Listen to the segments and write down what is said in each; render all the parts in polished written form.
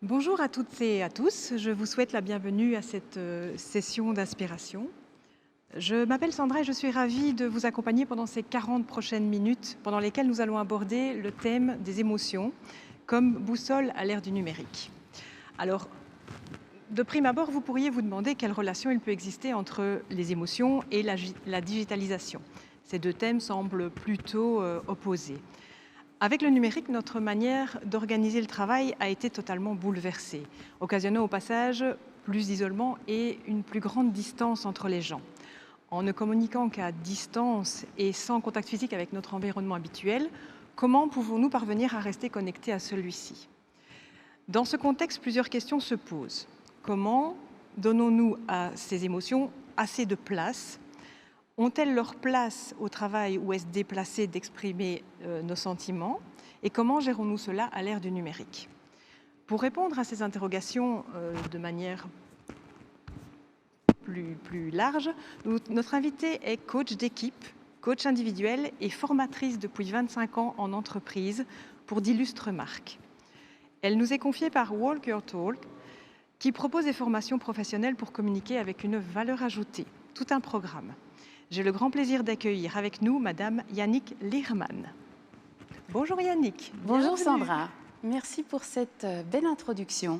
Bonjour à toutes et à tous, je vous souhaite la bienvenue à cette session d'inspiration. Je m'appelle Sandra et je suis ravie de vous accompagner pendant ces 40 prochaines minutes pendant lesquelles nous allons aborder le thème des émotions comme boussole à l'ère du numérique. Alors, de prime abord, vous pourriez vous demander quelle relation il peut exister entre les émotions et la digitalisation. Ces deux thèmes semblent plutôt opposés. Avec le numérique, notre manière d'organiser le travail a été totalement bouleversée, occasionnant au passage plus d'isolement et une plus grande distance entre les gens. En ne communiquant qu'à distance et sans contact physique avec notre environnement habituel, comment pouvons-nous parvenir à rester connectés à celui-ci? Dans ce contexte, plusieurs questions se posent. Comment donnons-nous à ces émotions assez de place? Ont-elles leur place au travail ou est-ce déplacé d'exprimer nos sentiments? Et comment gérons-nous cela à l'ère du numérique? Pour répondre à ces interrogations de manière plus large, notre invitée est coach d'équipe, coach individuel et formatrice depuis 25 ans en entreprise pour d'illustres marques. Elle nous est confiée par Walk Your Talk, qui propose des formations professionnelles pour communiquer avec une valeur ajoutée, tout un programme. J'ai le grand plaisir d'accueillir avec nous Madame Yannick Leerman. Bonjour Yannick. Bonjour bienvenue. Sandra, merci pour cette belle introduction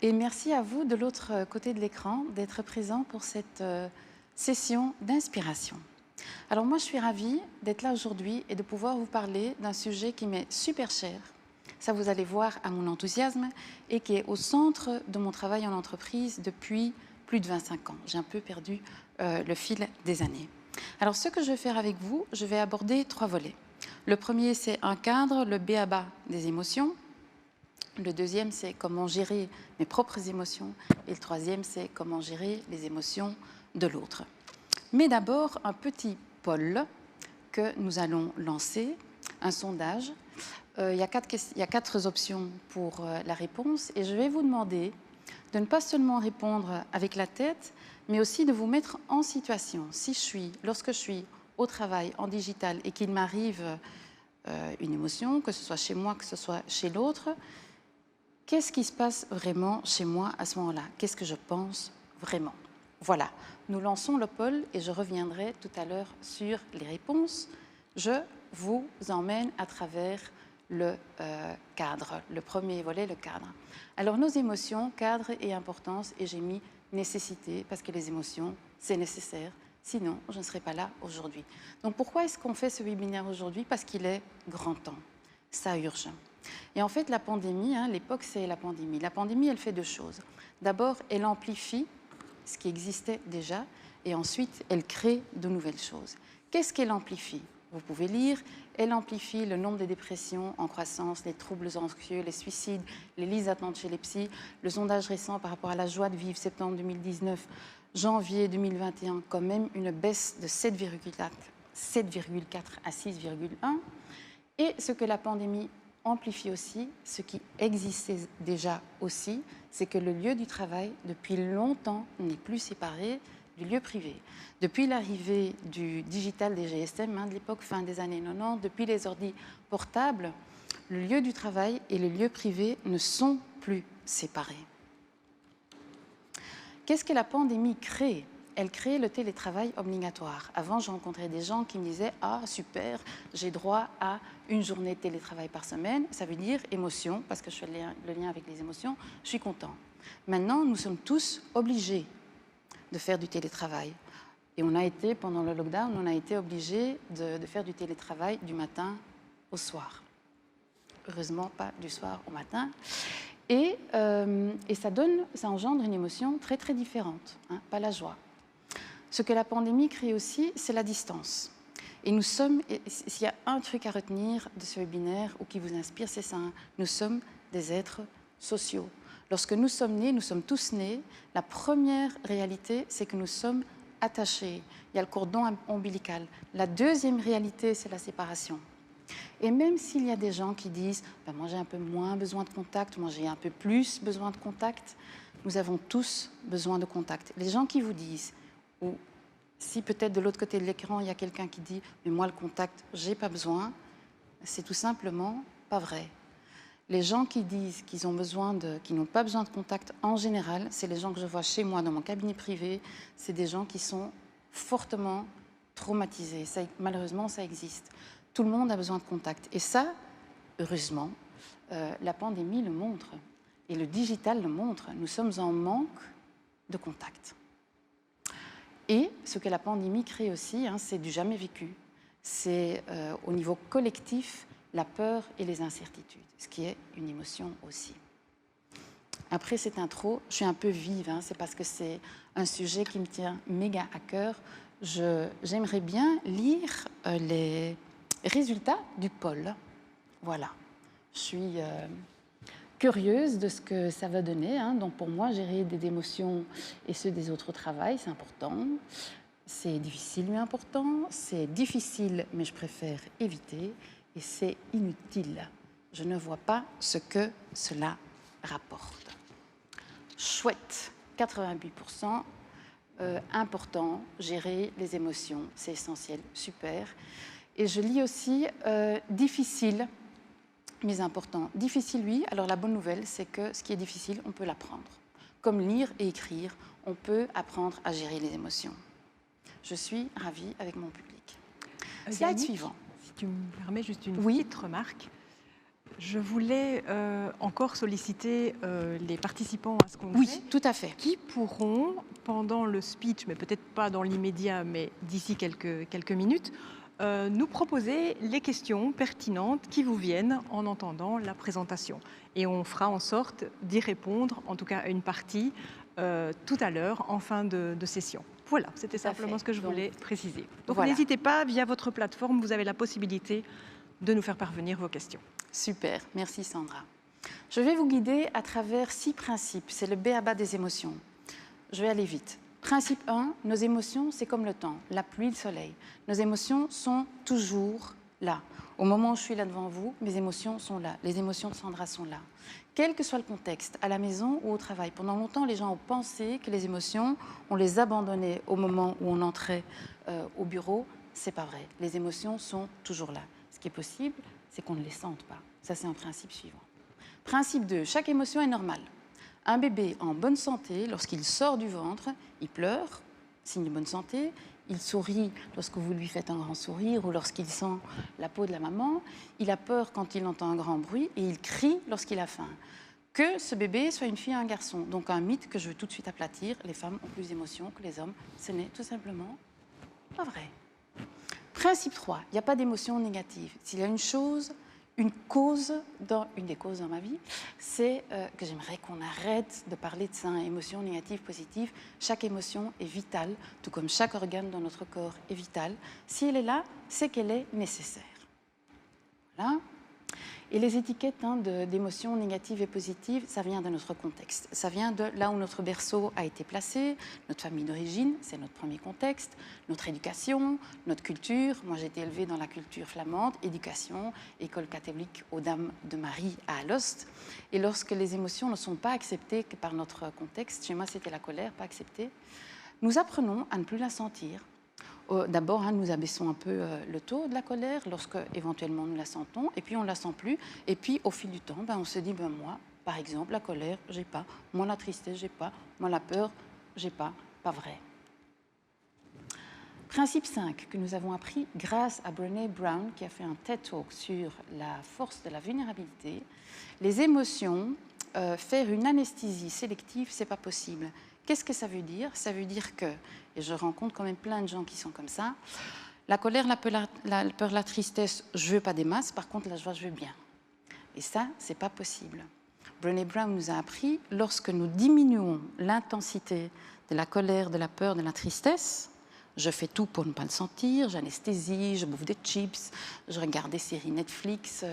et merci à vous de l'autre côté de l'écran d'être présent pour cette session d'inspiration. Alors moi je suis ravie d'être là aujourd'hui et de pouvoir vous parler d'un sujet qui m'est super cher. Ça vous allez voir à mon enthousiasme et qui est au centre de mon travail en entreprise depuis plus de 25 ans. J'ai un peu perdu le fil des années. Alors ce que je vais faire avec vous, je vais aborder 3 volets. Le premier, c'est un cadre, le b.a.-ba des émotions. Le deuxième, c'est comment gérer mes propres émotions. Et le troisième, c'est comment gérer les émotions de l'autre. Mais d'abord, un petit poll que nous allons lancer, un sondage. Il y a 4 options pour la réponse et je vais vous demander de ne pas seulement répondre avec la tête, mais aussi de vous mettre en situation. Lorsque je suis au travail, en digital, et qu'il m'arrive une émotion, que ce soit chez moi, que ce soit chez l'autre, qu'est-ce qui se passe vraiment chez moi à ce moment-là? Qu'est-ce que je pense vraiment? Voilà, nous lançons le poll et je reviendrai tout à l'heure sur les réponses. Je vous emmène à travers le cadre, le premier volet, le cadre. Alors nos émotions, cadre et importance, et j'ai mis nécessité, parce que les émotions, c'est nécessaire. Sinon, je ne serais pas là aujourd'hui. Donc pourquoi est-ce qu'on fait ce webinaire aujourd'hui? Parce qu'il est grand temps, ça urge. Et en fait, la pandémie, l'époque, c'est la pandémie. La pandémie, elle fait 2 choses. D'abord, elle amplifie ce qui existait déjà, et ensuite, elle crée de nouvelles choses. Qu'est-ce qu'elle amplifie? Vous pouvez lire, elle amplifie le nombre de dépressions en croissance, les troubles anxieux, les suicides, les listes d'attente chez les psys. Le sondage récent par rapport à la joie de vivre, septembre 2019, janvier 2021, quand même une baisse de 7,4 à 6,1. Et ce que la pandémie amplifie aussi, ce qui existait déjà aussi, c'est que le lieu du travail, depuis longtemps, n'est plus séparé du lieu privé. Depuis l'arrivée du digital des GSM, de l'époque fin des années 90, depuis les ordi portables, le lieu du travail et le lieu privé ne sont plus séparés. Qu'est-ce que la pandémie crée? Elle crée le télétravail obligatoire. Avant, je rencontrais des gens qui me disaient « Ah, super, j'ai droit à une journée de télétravail par semaine. » Ça veut dire émotion, parce que je fais le lien avec les émotions, je suis content. Maintenant, nous sommes tous obligés de faire du télétravail. Et on a été, pendant le lockdown, on a été obligés de faire du télétravail du matin au soir. Heureusement, pas du soir au matin. Et ça engendre une émotion très, très différente, pas la joie. Ce que la pandémie crée aussi, c'est la distance. Et s'il y a un truc à retenir de ce webinaire ou qui vous inspire, c'est ça. Nous sommes des êtres sociaux. Lorsque nous sommes nés, nous sommes tous nés, la première réalité, c'est que nous sommes attachés. Il y a le cordon ombilical. La deuxième réalité, c'est la séparation. Et même s'il y a des gens qui disent « moi j'ai un peu moins besoin de contact, moi j'ai un peu plus besoin de contact », nous avons tous besoin de contact. Les gens qui vous disent, ou si peut-être de l'autre côté de l'écran il y a quelqu'un qui dit « mais moi le contact, j'ai pas besoin », c'est tout simplement pas vrai. Les gens qui disent qu'ils n'ont pas besoin de contact, en général, c'est les gens que je vois chez moi dans mon cabinet privé, c'est des gens qui sont fortement traumatisés. Malheureusement, ça existe. Tout le monde a besoin de contact. Et ça, heureusement, la pandémie le montre. Et le digital le montre. Nous sommes en manque de contact. Et ce que la pandémie crée aussi, c'est du jamais vécu. C'est au niveau collectif la peur et les incertitudes, ce qui est une émotion aussi. Après cette intro, je suis un peu vive, c'est parce que c'est un sujet qui me tient méga à cœur. J'aimerais bien lire les résultats du poll. Voilà, je suis curieuse de ce que ça va donner. Donc pour moi, gérer des émotions et ceux des autres au travail, c'est important. C'est difficile mais important. C'est difficile mais je préfère éviter. Et c'est inutile. Je ne vois pas ce que cela rapporte. Chouette, 88%. Important, gérer les émotions, c'est essentiel, super. Et je lis aussi difficile, mais important. Difficile, oui. Alors la bonne nouvelle, c'est que ce qui est difficile, on peut l'apprendre. Comme lire et écrire, on peut apprendre à gérer les émotions. Je suis ravie avec mon public. Slide suivant. Si tu me permets juste une petite remarque. Je voulais encore solliciter les participants à ce congrès. Oui, tout à fait. Qui pourront, pendant le speech, mais peut-être pas dans l'immédiat, mais d'ici quelques minutes, nous proposer les questions pertinentes qui vous viennent en entendant la présentation. Et on fera en sorte d'y répondre, en tout cas à une partie, tout à l'heure, en fin de session. Voilà, c'était simplement ce que je voulais préciser. Donc n'hésitez pas, via votre plateforme, vous avez la possibilité de nous faire parvenir vos questions. Super, merci Sandra. Je vais vous guider à travers 6 principes. C'est le b.a.-ba des émotions. Je vais aller vite. Principe 1, nos émotions, c'est comme le temps, la pluie, le soleil. Nos émotions sont toujours là. Au moment où je suis là devant vous, mes émotions sont là. Les émotions de Sandra sont là. Quel que soit le contexte, à la maison ou au travail. Pendant longtemps, les gens ont pensé que les émotions, on les abandonnait au moment où on entrait au bureau. C'est pas vrai. Les émotions sont toujours là. Ce qui est possible, c'est qu'on ne les sente pas. Ça, c'est un principe suivant. Principe 2, chaque émotion est normale. Un bébé en bonne santé, lorsqu'il sort du ventre, il pleure, signe de bonne santé. Il sourit lorsque vous lui faites un grand sourire ou lorsqu'il sent la peau de la maman. Il a peur quand il entend un grand bruit et il crie lorsqu'il a faim. Que ce bébé soit une fille ou un garçon. Donc un mythe que je veux tout de suite aplatir, les femmes ont plus d'émotions que les hommes. Ce n'est tout simplement pas vrai. Principe 3, il n'y a pas d'émotion négative. S'il y a une chose, une des causes dans ma vie, c'est que j'aimerais qu'on arrête de parler de ça, émotions négatives, positives. Chaque émotion est vitale, tout comme chaque organe dans notre corps est vital. Si elle est là, c'est qu'elle est nécessaire. Voilà. Et les étiquettes d'émotions négatives et positives, ça vient de notre contexte. Ça vient de là où notre berceau a été placé, notre famille d'origine, c'est notre premier contexte, notre éducation, notre culture. Moi, j'ai été élevée dans la culture flamande, éducation, école catholique aux Dames de Marie à Alost. Et lorsque les émotions ne sont pas acceptées que par notre contexte, chez moi, c'était la colère, pas acceptée, nous apprenons à ne plus la sentir. D'abord, nous abaissons un peu le taux de la colère lorsque, éventuellement, nous la sentons, et puis on ne la sent plus. Et puis, au fil du temps, on se dit, moi, par exemple, la colère, j'ai pas. Moi, la tristesse, j'ai pas. Moi, la peur, j'ai pas. Pas vrai. Principe 5, que nous avons appris grâce à Brené Brown, qui a fait un TED Talk sur la force de la vulnérabilité. Les émotions, faire une anesthésie sélective, c'est pas possible. Qu'est-ce que ça veut dire? Ça veut dire que, et je rencontre quand même plein de gens qui sont comme ça, la colère, la peur, la tristesse, je veux pas des masses, par contre la joie, je veux bien. Et ça, c'est pas possible. Brené Brown nous a appris, lorsque nous diminuons l'intensité de la colère, de la peur, de la tristesse, je fais tout pour ne pas le sentir, j'anesthésie, je bouffe des chips, je regarde des séries Netflix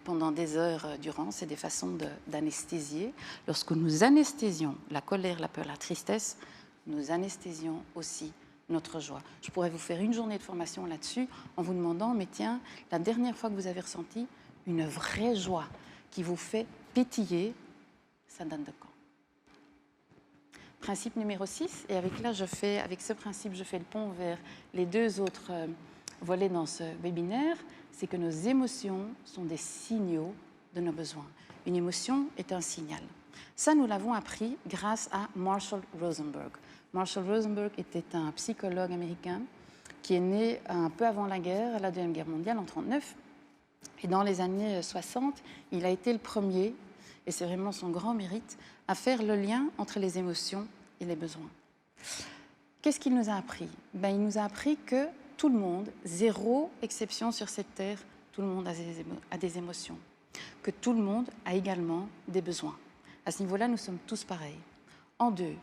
pendant des heures durant. C'est des façons d'anesthésier. Lorsque nous anesthésions la colère, la peur, la tristesse, nous anesthésions aussi notre joie. Je pourrais vous faire une journée de formation là-dessus en vous demandant, mais tiens, la dernière fois que vous avez ressenti une vraie joie qui vous fait pétiller, ça date de quand? Principe numéro 6, et avec ce principe, je fais le pont vers les 2 autres volets dans ce webinaire, c'est que nos émotions sont des signaux de nos besoins. Une émotion est un signal. Ça, nous l'avons appris grâce à Marshall Rosenberg. Marshall Rosenberg était un psychologue américain qui est né un peu avant la guerre, la Deuxième Guerre mondiale, en 1939. Et dans les années 60, il a été le premier, et c'est vraiment son grand mérite, à faire le lien entre les émotions et les besoins. Qu'est-ce qu'il nous a appris? Il nous a appris que tout le monde, zéro exception sur cette terre, tout le monde a des émotions. Que tout le monde a également des besoins. À ce niveau-là, nous sommes tous pareils. En deux,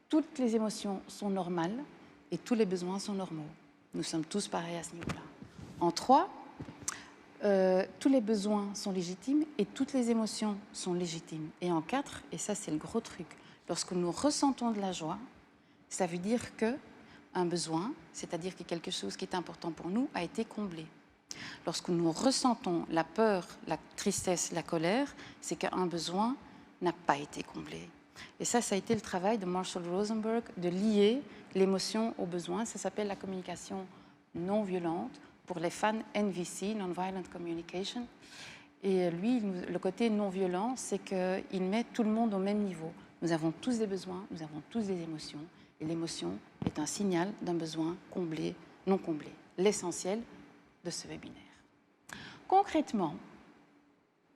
toutes les émotions sont normales et tous les besoins sont normaux. Nous sommes tous pareils à ce niveau-là. En trois, tous les besoins sont légitimes et toutes les émotions sont légitimes. Et en quatre, et ça c'est le gros truc, lorsque nous ressentons de la joie, ça veut dire qu'un besoin, c'est-à-dire que quelque chose qui est important pour nous, a été comblé. Lorsque nous ressentons la peur, la tristesse, la colère, c'est qu'un besoin n'a pas été comblé. Et ça a été le travail de Marshall Rosenberg, de lier l'émotion au besoin. Ça s'appelle la communication non violente, pour les fans NVC, Non-Violent Communication. Et lui, le côté non violent, c'est qu'il met tout le monde au même niveau. Nous avons tous des besoins, nous avons tous des émotions, et l'émotion est un signal d'un besoin comblé, non comblé. L'essentiel de ce webinaire. Concrètement,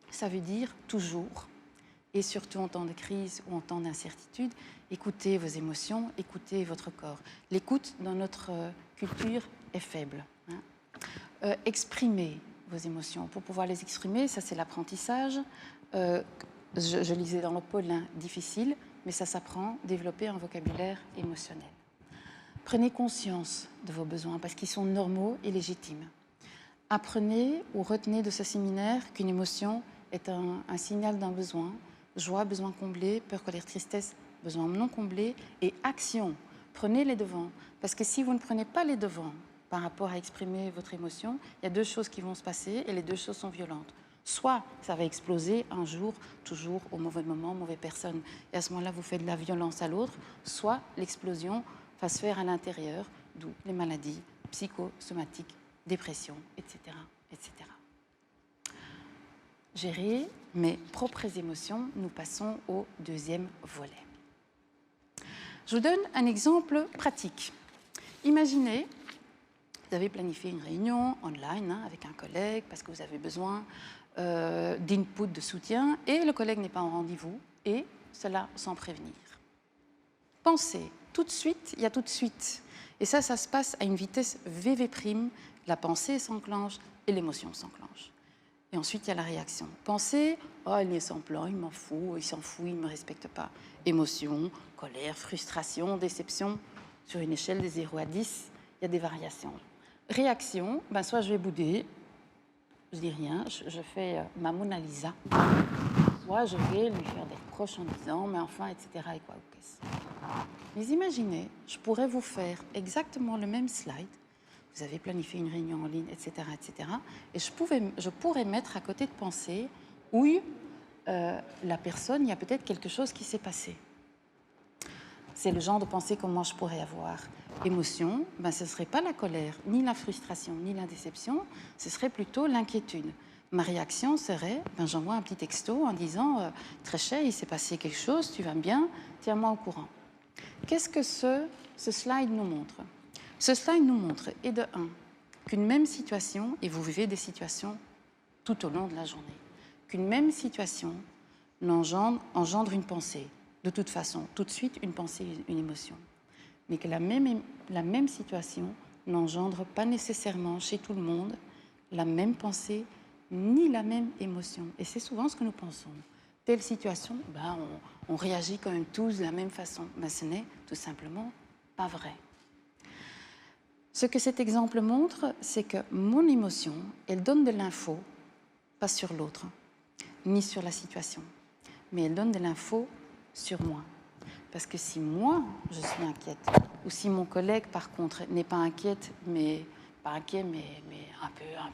ça veut dire toujours, et surtout en temps de crise ou en temps d'incertitude, écoutez vos émotions, écoutez votre corps. L'écoute dans notre culture est faible. Exprimez vos émotions. Pour pouvoir les exprimer, ça c'est l'apprentissage. Je lisais dans le Paulin, difficile, mais ça s'apprend, développer un vocabulaire émotionnel. Prenez conscience de vos besoins parce qu'ils sont normaux et légitimes. Apprenez ou retenez de ce séminaire qu'une émotion est un signal d'un besoin. Joie, besoin comblé, peur, colère, tristesse, besoin non comblé. Et action, prenez les devants. Parce que si vous ne prenez pas les devants par rapport à exprimer votre émotion, il y a deux choses qui vont se passer et les deux choses sont violentes. Soit ça va exploser un jour, toujours au mauvais moment, mauvaise personne. Et à ce moment-là, vous faites de la violence à l'autre. Soit l'explosion va se faire à l'intérieur, d'où les maladies psychosomatiques, dépression, etc., etc. Gérer mes propres émotions, nous passons au deuxième volet. Je vous donne un exemple pratique. Imaginez, vous avez planifié une réunion online avec un collègue parce que vous avez besoin d'input, de soutien, et le collègue n'est pas en rendez-vous, et cela sans prévenir. Pensez, tout de suite, il y a tout de suite. Et ça se passe à une vitesse VV', la pensée s'enclenche et l'émotion s'enclenche. Et ensuite, il y a la réaction. Pensez, oh, il est sans plan, il m'en fout, il s'en fout, il ne me respecte pas. Émotion, colère, frustration, déception. Sur une échelle de 0 à 10, il y a des variations. Réaction, soit je vais bouder, je dis rien, je fais ma Mona Lisa, soit je vais lui faire des reproches en disant, mais enfin, etc. et quoi, qu'est-ce. Mais imaginez, je pourrais vous faire exactement le même slide. Vous avez planifié une réunion en ligne, etc., etc. Et je pourrais mettre à côté de pensée, oui, la personne, il y a peut-être quelque chose qui s'est passé. C'est le genre de pensée que moi je pourrais avoir. Émotion, ce ne serait pas la colère, ni la frustration, ni la déception, ce serait plutôt l'inquiétude. Ma réaction serait, j'envoie un petit texto en disant « Très cher, il s'est passé quelque chose, tu vas bien, tiens-moi au courant ». Qu'est-ce que ce slide nous montre? Ce slide nous montre, et de un, qu'une même situation, et vous vivez des situations tout au long de la journée, qu'une même situation engendre une pensée. De toute façon, tout de suite, une pensée, une émotion. Mais que la même situation n'engendre pas nécessairement chez tout le monde la même pensée ni la même émotion. Et c'est souvent ce que nous pensons. Telle situation, on réagit quand même tous de la même façon. Mais ce n'est tout simplement pas vrai. Ce que cet exemple montre, c'est que mon émotion, elle donne de l'info, pas sur l'autre, ni sur la situation, mais elle donne de l'info sur moi. Parce que si moi, je suis inquiète, ou si mon collègue, par contre, n'est pas inquiet, mais un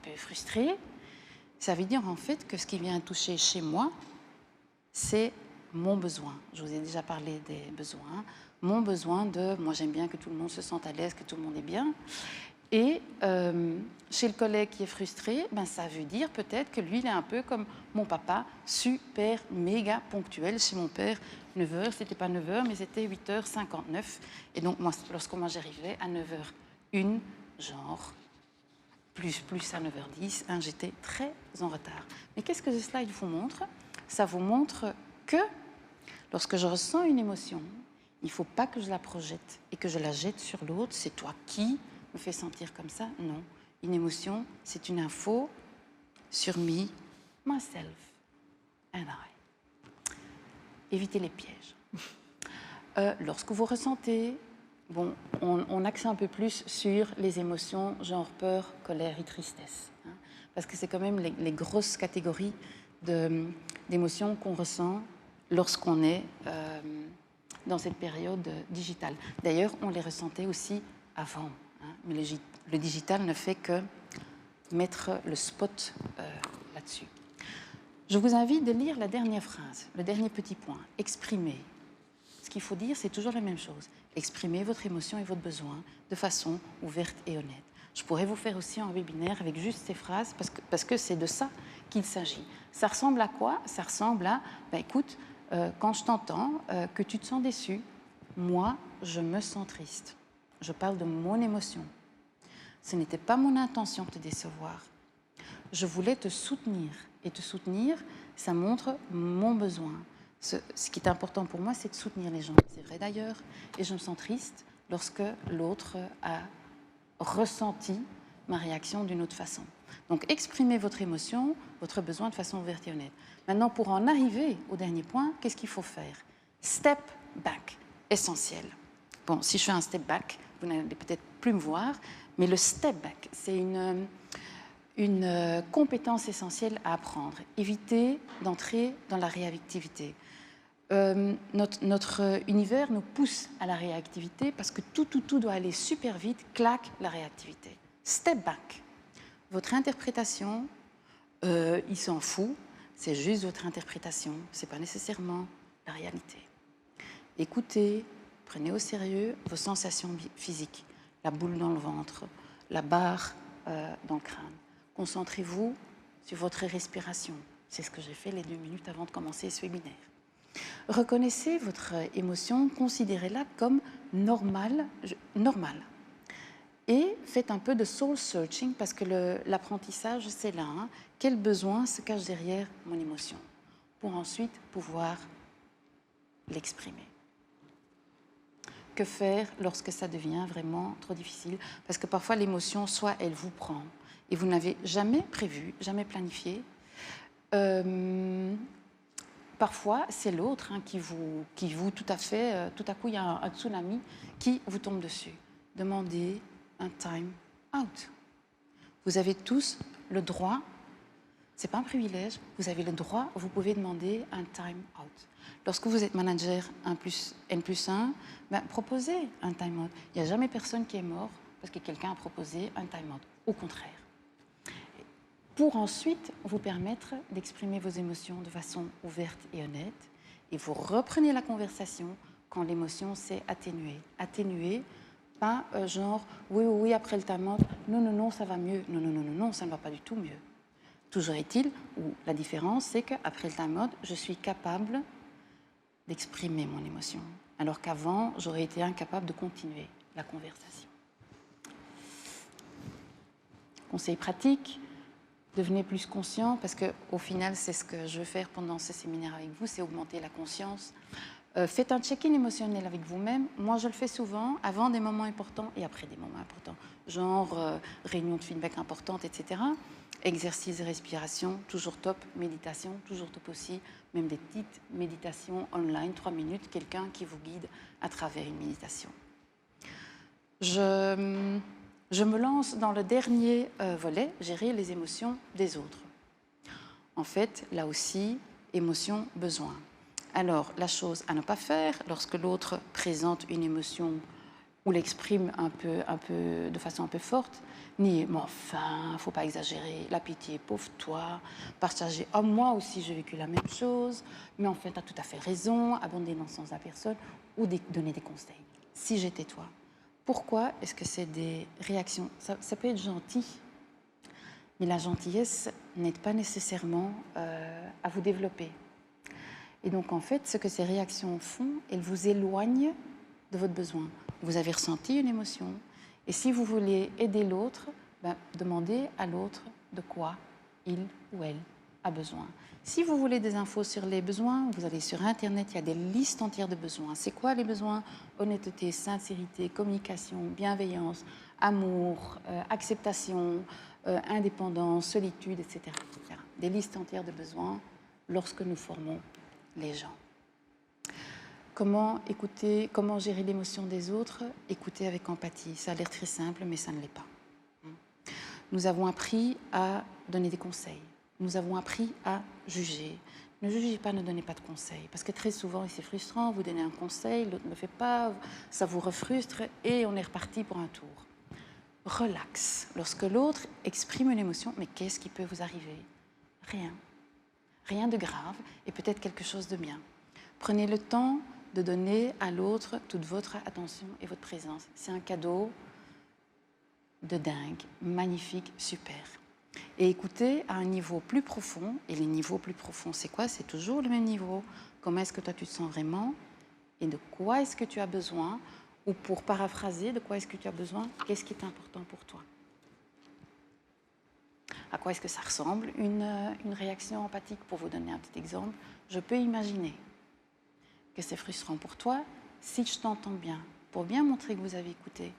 peu frustré, ça veut dire en fait que ce qui vient toucher chez moi, c'est mon besoin. Je vous ai déjà parlé des besoins. Mon besoin moi j'aime bien que tout le monde se sente à l'aise, que tout le monde est bien. Et chez le collègue qui est frustré, ben, ça veut dire peut-être que lui, il est un peu comme mon papa, super, méga ponctuel. Chez mon père, 9 heures, c'était pas 9 heures, mais c'était 8h59. Et donc, moi, lorsque moi j'arrivais à 9h01, genre, plus à 9h10, hein, j'étais très en retard. Mais qu'est-ce que ce slide vous montre? Ça vous montre que lorsque je ressens une émotion, il ne faut pas que je la projette et que je la jette sur l'autre. C'est toi qui me fait sentir comme ça? Non. Une émotion, c'est une info sur me, myself and I. Évitez les pièges. Lorsque vous ressentez, bon, on axe un peu plus sur les émotions genre peur, colère et tristesse. Hein, parce que c'est quand même les grosses catégories d'émotions qu'on ressent lorsqu'on est dans cette période digitale. D'ailleurs, on les ressentait aussi avant. Hein, mais le digital ne fait que mettre le spot là-dessus. Je vous invite de lire la dernière phrase, le dernier petit point. Exprimer. Ce qu'il faut dire, c'est toujours la même chose. Exprimez votre émotion et votre besoin de façon ouverte et honnête. Je pourrais vous faire aussi un webinaire avec juste ces phrases parce que c'est de ça qu'il s'agit. Ça ressemble à quoi? Ça ressemble à, ben écoute, quand je t'entends, que tu te sens déçu, moi, je me sens triste. Je parle de mon émotion. Ce n'était pas mon intention de te décevoir. Je voulais te soutenir. Et te soutenir, ça montre mon besoin. Ce qui est important pour moi, c'est de soutenir les gens. C'est vrai d'ailleurs. Et je me sens triste lorsque l'autre a ressenti ma réaction d'une autre façon. Donc, exprimez votre émotion, votre besoin de façon ouverte et honnête. Maintenant, pour en arriver au dernier point, qu'est-ce qu'il faut faire? Step back, essentiel. Bon, si je fais un step back, vous n'allez peut-être plus me voir, mais le step back, c'est une compétence essentielle à apprendre. Éviter d'entrer dans la réactivité. Notre univers nous pousse à la réactivité parce que tout doit aller super vite, clac, la réactivité. Step back. Votre interprétation, il s'en fout, c'est juste votre interprétation, ce n'est pas nécessairement la réalité. Écoutez, prenez au sérieux vos sensations physiques, la boule dans le ventre, la barre dans le crâne. Concentrez-vous sur votre respiration. C'est ce que j'ai fait les 2 minutes avant de commencer ce webinaire. Reconnaissez votre émotion, considérez-la comme normale. Et faites un peu de soul searching parce que l'apprentissage, c'est là. Hein. Quel besoin se cache derrière mon émotion pour ensuite pouvoir l'exprimer. Que faire lorsque ça devient vraiment trop difficile? Parce que parfois l'émotion, soit elle vous prend et vous n'avez jamais prévu, jamais planifié. Parfois, c'est l'autre hein, qui vous tout à coup, il y a un tsunami qui vous tombe dessus. Demandez un time out. Vous avez tous le droit, ce n'est pas un privilège, vous avez le droit, vous pouvez demander un time out. Lorsque vous êtes manager N+1, ben, proposez un time out. Il n'y a jamais personne qui est mort parce que quelqu'un a proposé un time out. Au contraire. Pour ensuite vous permettre d'exprimer vos émotions de façon ouverte et honnête. Et vous reprenez la conversation quand l'émotion s'est atténuée. Atténuée, pas genre oui, après le time out, non, ça va mieux. Non, ça ne va pas du tout mieux. Toujours est-il, ou la différence, c'est qu'après le time out, je suis capable d'exprimer mon émotion. Alors qu'avant, j'aurais été incapable de continuer la conversation. Conseil pratique. Devenez plus conscient, parce qu'au final, c'est ce que je veux faire pendant ce séminaire avec vous, c'est augmenter la conscience. Faites un check-in émotionnel avec vous-même. Moi, je le fais souvent, avant des moments importants et après des moments importants. Genre réunion de feedback importante, etc. Exercice de respiration, toujours top. Méditation, toujours top aussi. Même des petites méditations online, 3 minutes, quelqu'un qui vous guide à travers une méditation. Je me lance dans le dernier volet, gérer les émotions des autres. En fait, là aussi, émotion, besoin. Alors, la chose à ne pas faire, lorsque l'autre présente une émotion ou l'exprime de façon un peu forte, nier, mais enfin, il ne faut pas exagérer, la pitié, pauvre toi, partager, oh, moi aussi j'ai vécu la même chose, mais en fait, tu as tout à fait raison, abonder dans le sens de la personne, ou donner des conseils. Si j'étais toi. Pourquoi est-ce que c'est des réactions? Ça peut être gentil, mais la gentillesse n'aide pas nécessairement à vous développer. Et donc, en fait, ce que ces réactions font, elles vous éloignent de votre besoin. Vous avez ressenti une émotion, et si vous voulez aider l'autre, demandez à l'autre de quoi il ou elle a besoin. Si vous voulez des infos sur les besoins, vous allez sur Internet, il y a des listes entières de besoins. C'est quoi les besoins? Honnêteté, sincérité, communication, bienveillance, amour, acceptation, indépendance, solitude, etc., etc. Des listes entières de besoins lorsque nous formons les gens. Comment écouter, comment gérer l'émotion des autres? Écouter avec empathie. Ça a l'air très simple, mais ça ne l'est pas. Nous avons appris à donner des conseils. Nous avons appris à juger. Ne jugez pas, ne donnez pas de conseils. Parce que très souvent, c'est frustrant, vous donnez un conseil, l'autre ne le fait pas, ça vous refrustre et on est reparti pour un tour. Relax. Lorsque l'autre exprime une émotion, mais qu'est-ce qui peut vous arriver? Rien. Rien de grave et peut-être quelque chose de bien. Prenez le temps de donner à l'autre toute votre attention et votre présence. C'est un cadeau de dingue, magnifique, super. Et écoutez à un niveau plus profond, et les niveaux plus profonds, c'est quoi? C'est toujours le même niveau. Comment est-ce que toi tu te sens vraiment? Et de quoi est-ce que tu as besoin? Ou pour paraphraser, de quoi est-ce que tu as besoin? Qu'est-ce qui est important pour toi? À quoi est-ce que ça ressemble une réaction empathique? Pour vous donner un petit exemple, je peux imaginer que c'est frustrant pour toi si je t'entends bien. Pour bien montrer que vous avez écouté,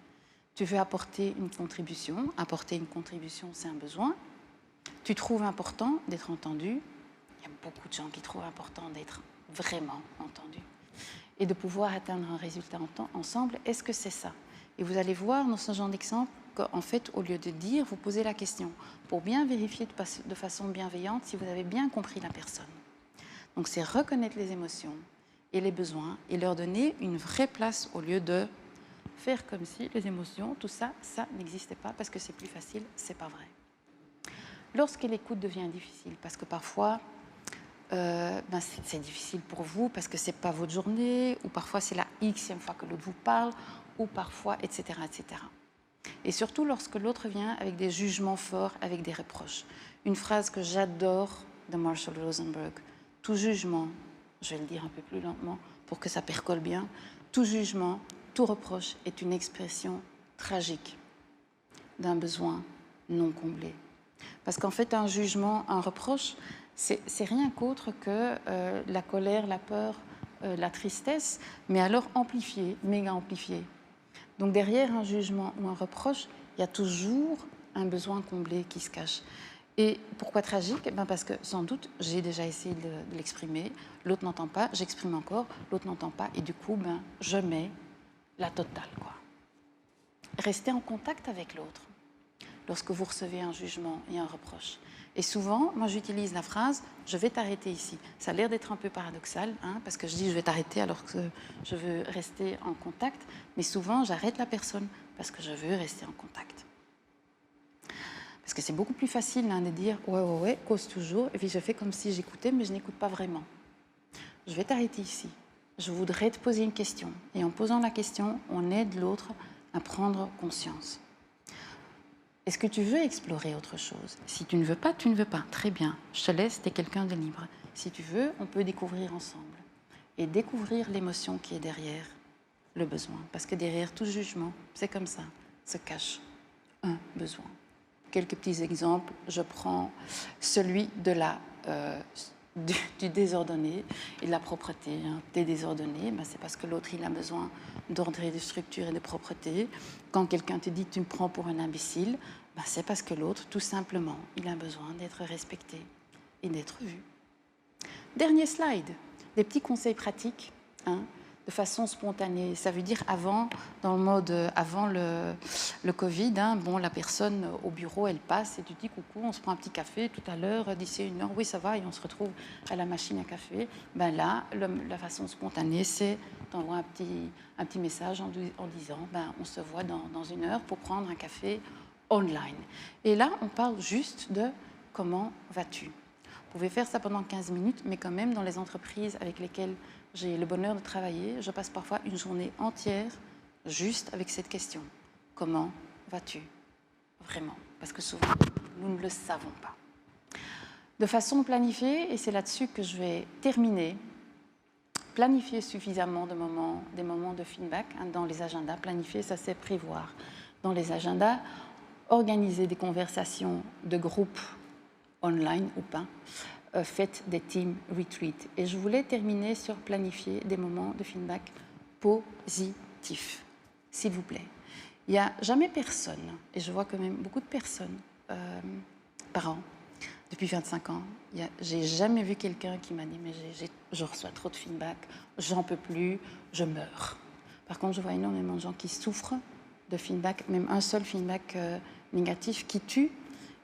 tu veux apporter une contribution. Apporter une contribution, c'est un besoin. Tu trouves important d'être entendu. Il y a beaucoup de gens qui trouvent important d'être vraiment entendu. Et de pouvoir atteindre un résultat ensemble, est-ce que c'est ça? Et vous allez voir dans ce genre d'exemple qu'en fait, au lieu de dire, vous posez la question pour bien vérifier de façon bienveillante si vous avez bien compris la personne. Donc c'est reconnaître les émotions et les besoins et leur donner une vraie place au lieu de faire comme si les émotions, tout ça, ça n'existait pas parce que c'est plus facile, c'est pas vrai. Lorsque l'écoute devient difficile, parce que parfois c'est difficile pour vous parce que c'est pas votre journée, ou parfois c'est la xème fois que l'autre vous parle, ou parfois, etc., etc. Et surtout lorsque l'autre vient avec des jugements forts, avec des reproches. Une phrase que j'adore de Marshall Rosenberg, tout jugement, je vais le dire un peu plus lentement pour que ça percole bien, tout jugement, tout reproche est une expression tragique d'un besoin non comblé. Parce qu'en fait, un jugement, un reproche, c'est rien qu'autre que la colère, la peur, la tristesse, mais alors amplifiée, méga amplifiée. Donc derrière un jugement ou un reproche, il y a toujours un besoin comblé qui se cache. Et pourquoi tragique? Parce que sans doute, j'ai déjà essayé de l'exprimer, l'autre n'entend pas, j'exprime encore, l'autre n'entend pas, et du coup, je mets la totale, quoi. Restez en contact avec l'autre lorsque vous recevez un jugement et un reproche. Et souvent, moi j'utilise la phrase « je vais t'arrêter ici ». Ça a l'air d'être un peu paradoxal, parce que je dis « je vais t'arrêter » alors que je veux rester en contact, mais souvent j'arrête la personne parce que je veux rester en contact. Parce que c'est beaucoup plus facile de dire « ouais, cause toujours », et puis je fais comme si j'écoutais, mais je n'écoute pas vraiment. Je vais t'arrêter ici. Je voudrais te poser une question. Et en posant la question, on aide l'autre à prendre conscience. Est-ce que tu veux explorer autre chose? Si tu ne veux pas, tu ne veux pas. Très bien, je te laisse, tu es quelqu'un de libre. Si tu veux, on peut découvrir ensemble. Et découvrir l'émotion qui est derrière le besoin. Parce que derrière tout jugement, c'est comme ça, se cache un besoin. Quelques petits exemples. Je prends celui de du désordonné et de la propreté. T'es désordonné, c'est parce que l'autre il a besoin d'ordre et de structure et de propreté. Quand quelqu'un te dit tu me prends pour un imbécile, c'est parce que l'autre, tout simplement, il a besoin d'être respecté et d'être vu. Dernier slide, des petits conseils pratiques, de façon spontanée. Ça veut dire avant, dans le mode avant le Covid, la personne au bureau, elle passe et tu dis coucou, on se prend un petit café tout à l'heure, d'ici 1 heure, oui ça va, et on se retrouve à la machine à café. Là, la façon spontanée, c'est t'envoies un petit message en disant on se voit dans 1 heure pour prendre un café online. Et là, on parle juste de comment vas-tu. Vous pouvez faire ça pendant 15 minutes, mais quand même, dans les entreprises avec lesquelles j'ai le bonheur de travailler, je passe parfois une journée entière juste avec cette question. Comment vas-tu? Vraiment, parce que souvent, nous ne le savons pas. De façon planifiée, et c'est là-dessus que je vais terminer, planifier suffisamment des moments de feedback dans les agendas. Planifier, ça c'est prévoir dans les agendas. Organiser des conversations de groupe online ou pas. Faites des team retreats. Et je voulais terminer sur planifier des moments de feedback positifs, s'il vous plaît. Il n'y a jamais personne, et je vois quand même beaucoup de personnes par an, depuis 25 ans, j'ai jamais vu quelqu'un qui m'a dit « mais je reçois trop de feedback, j'en peux plus, je meurs ». Par contre, je vois énormément de gens qui souffrent de feedback, même un seul feedback négatif qui tue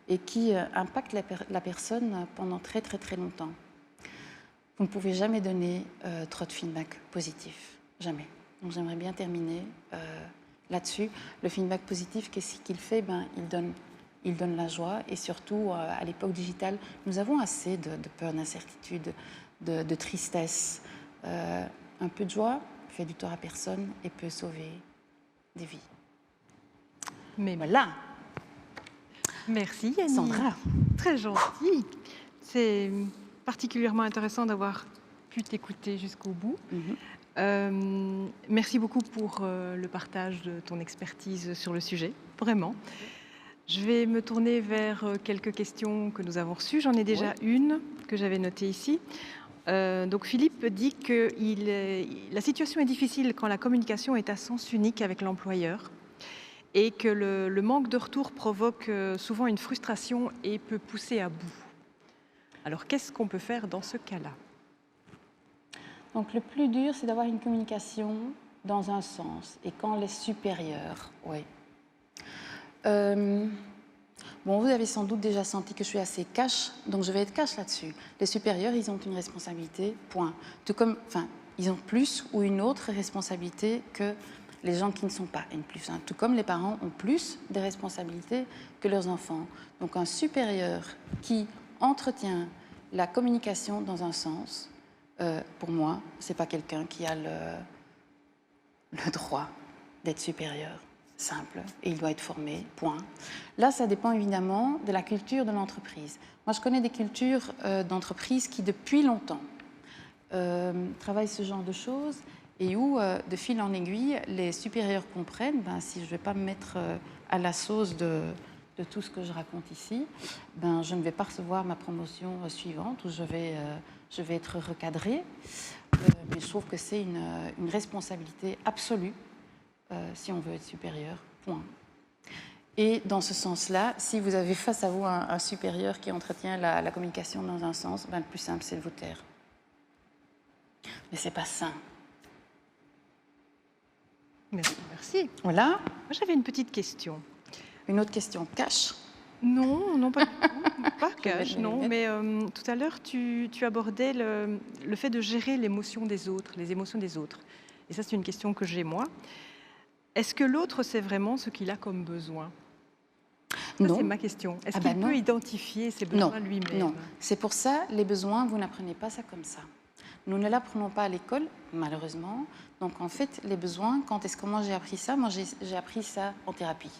et qui impacte la personne pendant très très très longtemps. Vous ne pouvez jamais donner trop de feedback positif, jamais. Donc j'aimerais bien terminer là-dessus. Le feedback positif, qu'est-ce qu'il fait? Il donne la joie, et surtout à l'époque digitale, nous avons assez de peur, d'incertitude, de tristesse. Un peu de joie fait du tort à personne et peut sauver des vies. Mais voilà. Merci Yanni. Sandra. Très gentil. C'est particulièrement intéressant d'avoir pu t'écouter jusqu'au bout. Merci beaucoup pour le partage de ton expertise sur le sujet, vraiment. Je vais me tourner vers quelques questions que nous avons reçues. J'en ai déjà une que j'avais notée ici. Donc Philippe dit que la situation est difficile quand la communication est à sens unique avec l'employeur et que le manque de retour provoque souvent une frustration et peut pousser à bout. Alors qu'est-ce qu'on peut faire dans ce cas-là? Donc le plus dur, c'est d'avoir une communication dans un sens, et quand les supérieurs, bon, vous avez sans doute déjà senti que je suis assez cash, donc je vais être cash là-dessus. Les supérieurs, ils ont une responsabilité, point. Tout comme, ils ont plus ou une autre responsabilité que les gens qui ne sont pas N+1. Tout comme les parents ont plus de responsabilités que leurs enfants. Donc un supérieur qui entretient la communication dans un sens, pour moi, ce n'est pas quelqu'un qui a le droit d'être supérieur. Simple, et il doit être formé, point. Là, ça dépend évidemment de la culture de l'entreprise. Moi, je connais des cultures d'entreprise qui, depuis longtemps, travaillent ce genre de choses, et où, de fil en aiguille, les supérieurs comprennent, si je ne vais pas me mettre à la sauce de tout ce que je raconte ici, je ne vais pas recevoir ma promotion suivante, où je vais être recadrée. Mais je trouve que c'est une responsabilité absolue si on veut être supérieur, point. Et dans ce sens-là, si vous avez face à vous un supérieur qui entretient la communication dans un sens, le plus simple, c'est de vous taire. Mais ce n'est pas sain. Merci. Voilà. Moi, j'avais une petite question. Une autre question, cash? Non, pas du tout. Pas cash, non. Mais tout à l'heure, tu abordais le fait de gérer l'émotion des autres, les émotions des autres. Et ça, c'est une question que j'ai, moi. Est-ce que l'autre sait vraiment ce qu'il a comme besoin? Non. C'est ma question. Est-ce qu'il peut identifier ses besoins lui-même? Non. C'est pour ça, les besoins, vous n'apprenez pas ça comme ça. Nous ne l'apprenons pas à l'école, malheureusement. Donc, en fait, les besoins, comment j'ai appris ça? Moi, j'ai appris ça en thérapie.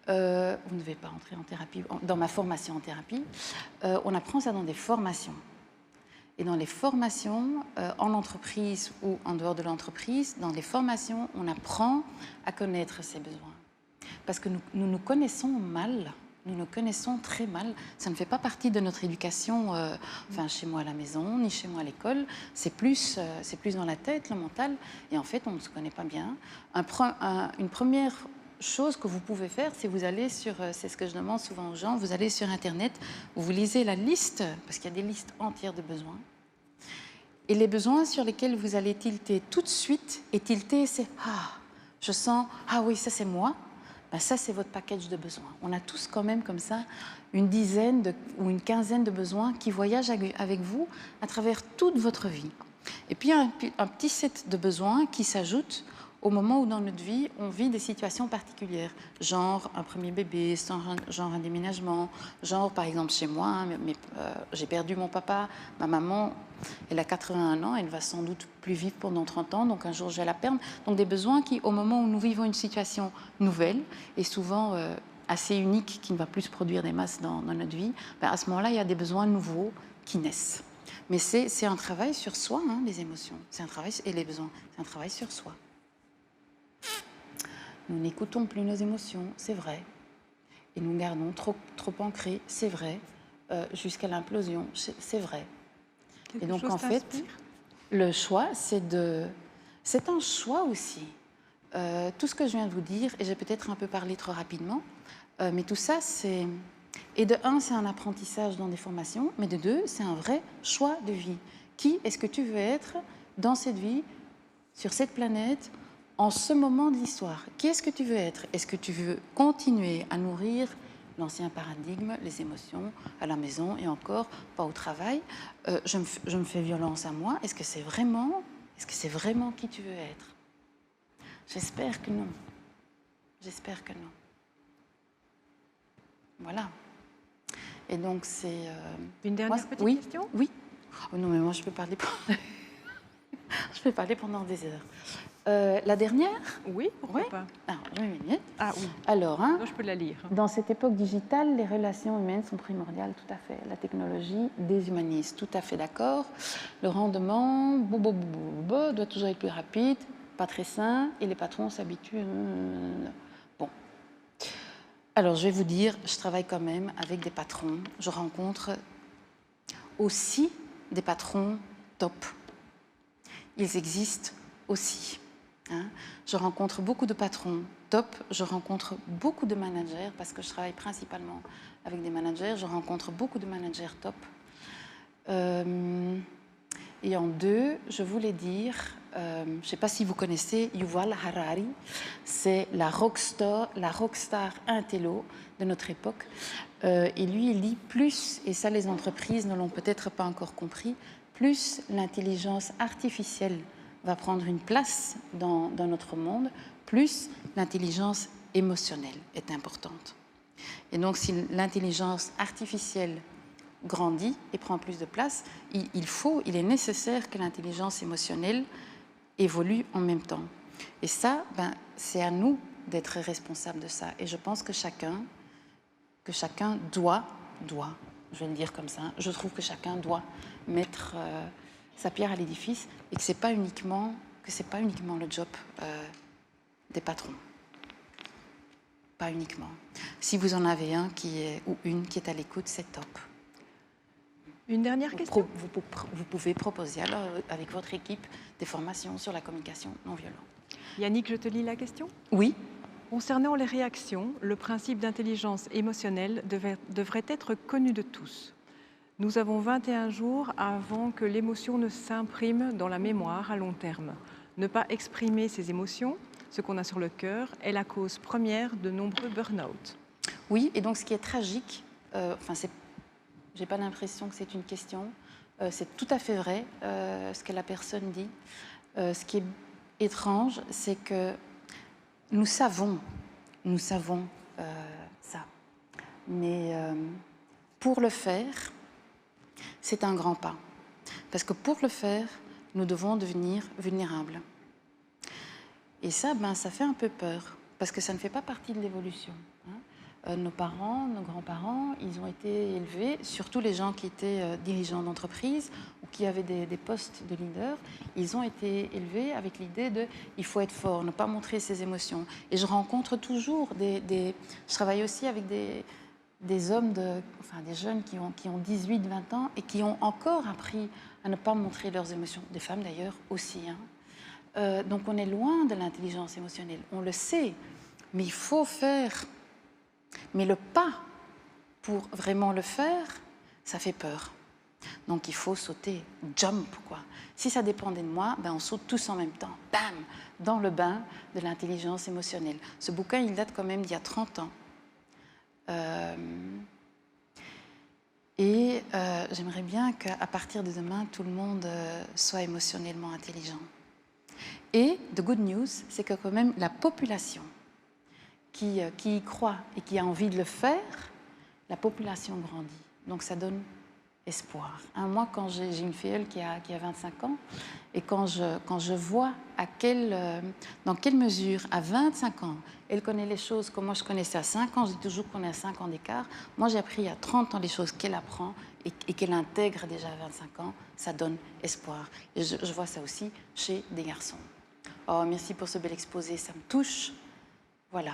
Vous ne devez pas entrer en thérapie, dans ma formation en thérapie. On apprend ça dans des formations. Et dans les formations, en entreprise ou en dehors de l'entreprise, dans les formations, on apprend à connaître ses besoins. Parce que nous nous connaissons mal, nous nous connaissons très mal. Ça ne fait pas partie de notre éducation, chez moi à la maison, ni chez moi à l'école. C'est plus dans la tête, le mental. Et en fait, on ne se connaît pas bien. Une première chose que vous pouvez faire, c'est vous allez sur, c'est ce que je demande souvent aux gens, vous allez sur Internet, vous lisez la liste, parce qu'il y a des listes entières de besoins. Et les besoins sur lesquels vous allez tilter tout de suite, et tilter, c'est « Ah, je sens, ah oui, ça c'est moi », ça c'est votre package de besoins. On a tous quand même comme ça une dizaine ou une quinzaine de besoins qui voyagent avec vous à travers toute votre vie. Et puis un petit set de besoins qui s'ajoutent au moment où dans notre vie, on vit des situations particulières, genre un premier bébé, genre un déménagement, genre par exemple chez moi, hein, j'ai perdu mon papa, ma maman, elle a 81 ans, elle va sans doute plus vivre pendant 30 ans, donc un jour je vais la perdre. Donc des besoins qui, au moment où nous vivons une situation nouvelle, et souvent assez unique, qui ne va plus se produire des masses dans notre vie, ben à ce moment-là, il y a des besoins nouveaux qui naissent. Mais c'est un travail sur soi, hein, les émotions, c'est un travail, et les besoins, c'est un travail sur soi. Nous n'écoutons plus nos émotions, c'est vrai. Et nous gardons trop ancrés, c'est vrai, jusqu'à l'implosion, c'est vrai. Et donc en fait, le choix, c'est un choix aussi. Tout ce que je viens de vous dire, et j'ai peut-être un peu parlé trop rapidement, mais tout ça, c'est... Et de un, c'est un apprentissage dans des formations, mais de deux, c'est un vrai choix de vie. Qui est-ce que tu veux être dans cette vie, sur cette planète, en ce moment de l'histoire? Qui est-ce que tu veux être? Est-ce que tu veux continuer à nourrir l'ancien paradigme, les émotions, à la maison et encore, pas au travail? Je me fais violence à moi. Est-ce que c'est vraiment qui tu veux être? J'espère que non. J'espère que non. Voilà. Et donc c'est... Une dernière petite question? Oui. Oh non, mais moi je peux parler pendant des heures. La dernière? Oui, pourquoi pas. Alors, je mets mes lunettes. Ah oui. Alors, hein, je peux la lire. Dans cette époque digitale, les relations humaines sont primordiales, tout à fait. La technologie déshumanise, tout à fait d'accord. Le rendement doit toujours être plus rapide, pas très sain, et les patrons s'habituent. Bon. Alors, je vais vous dire, je travaille quand même avec des patrons. Je rencontre aussi des patrons top. Ils existent aussi. Hein. Je rencontre beaucoup de patrons top, je rencontre beaucoup de managers, parce que je travaille principalement avec des managers, je rencontre beaucoup de managers top. Et en deux, je voulais dire, je ne sais pas si vous connaissez Yuval Harari, c'est la rockstar intello de notre époque. Et lui, il dit plus, et ça les entreprises ne l'ont peut-être pas encore compris, plus l'intelligence artificielle va prendre une place dans notre monde, plus l'intelligence émotionnelle est importante. Et donc, si l'intelligence artificielle grandit et prend plus de place, il est nécessaire que l'intelligence émotionnelle évolue en même temps. Et ça, c'est à nous d'être responsables de ça. Et je pense que chacun doit, je vais le dire comme ça, je trouve que chacun doit mettre sa pierre à l'édifice et que ce n'est pas uniquement le job des patrons. Pas uniquement. Si vous en avez un ou une qui est à l'écoute, c'est top. Une dernière question? Vous pouvez proposer alors avec votre équipe des formations sur la communication non violente. Yannick, je te lis la question? Oui. Concernant les réactions, le principe d'intelligence émotionnelle devrait être connu de tous. Nous avons 21 jours avant que l'émotion ne s'imprime dans la mémoire à long terme. Ne pas exprimer ses émotions, ce qu'on a sur le cœur, est la cause première de nombreux burn-out. Oui, et donc ce qui est tragique, j'ai pas l'impression que c'est une question, c'est tout à fait vrai ce que la personne dit. Ce qui est étrange, c'est que nous savons ça, mais pour le faire, c'est un grand pas. Parce que pour le faire, nous devons devenir vulnérables. Et ça, ça fait un peu peur, parce que ça ne fait pas partie de l'évolution. Hein. Nos parents, nos grands-parents, ils ont été élevés, surtout les gens qui étaient dirigeants d'entreprise ou qui avaient des postes de leader, ils ont été élevés avec l'idée de il faut être fort, ne pas montrer ses émotions. Et je rencontre toujours je travaille aussi avec des hommes, des jeunes qui ont 18, 20 ans et qui ont encore appris à ne pas montrer leurs émotions. Des femmes d'ailleurs aussi. Hein. Donc on est loin de l'intelligence émotionnelle, on le sait, mais il faut faire. Mais le pas pour vraiment le faire, ça fait peur. Donc il faut sauter, jump quoi. Si ça dépendait de moi, on saute tous en même temps, bam, dans le bain de l'intelligence émotionnelle. Ce bouquin, il date quand même d'il y a 30 ans. J'aimerais bien qu'à partir de demain, tout le monde soit émotionnellement intelligent. Et the good news, c'est que quand même la population qui y croit et qui a envie de le faire, la population grandit. Donc ça donne espoir. Moi, quand j'ai une filleule qui a 25 ans, et quand je vois dans quelle mesure, à 25 ans, elle connaît les choses comme moi je connaissais à 5 ans, je dis toujours qu'on est à 5 ans d'écart. Moi, j'ai appris à 30 ans les choses qu'elle apprend et qu'elle intègre déjà à 25 ans, ça donne espoir. Et je vois ça aussi chez des garçons. Oh, merci pour ce bel exposé, ça me touche. Voilà.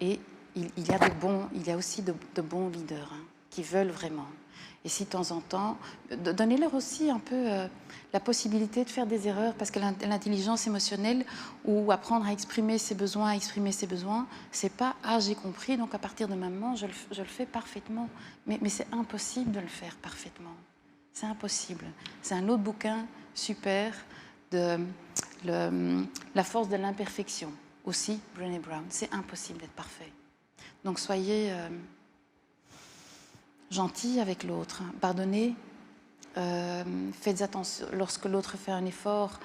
Et il y a aussi de bons leaders qui veulent vraiment. Et si de temps en temps, donnez-leur aussi un peu la possibilité de faire des erreurs, parce que l'intelligence émotionnelle ou apprendre à exprimer ses besoins, c'est pas « ah, j'ai compris, donc à partir de maintenant, je le fais parfaitement ». Mais c'est impossible de le faire parfaitement. C'est impossible. C'est un autre bouquin super de La force de l'imperfection, aussi, Brené Brown. C'est impossible d'être parfait. Donc soyez gentils avec l'autre, pardonnez, faites attention lorsque l'autre fait un effort,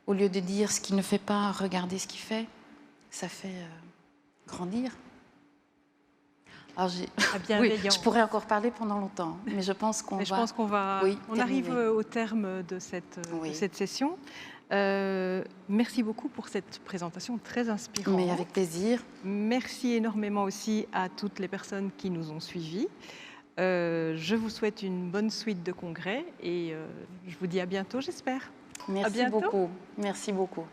au lieu de dire ce qu'il ne fait pas, regardez ce qu'il fait, ça fait grandir. Alors oui, je pourrais encore parler pendant longtemps, mais je pense qu'on va... On arrive au terme de cette session. Merci beaucoup pour cette présentation très inspirante. Mais avec plaisir. Merci énormément aussi à toutes les personnes qui nous ont suivis. Je vous souhaite une bonne suite de congrès et je vous dis à bientôt, j'espère. Merci beaucoup. Merci beaucoup.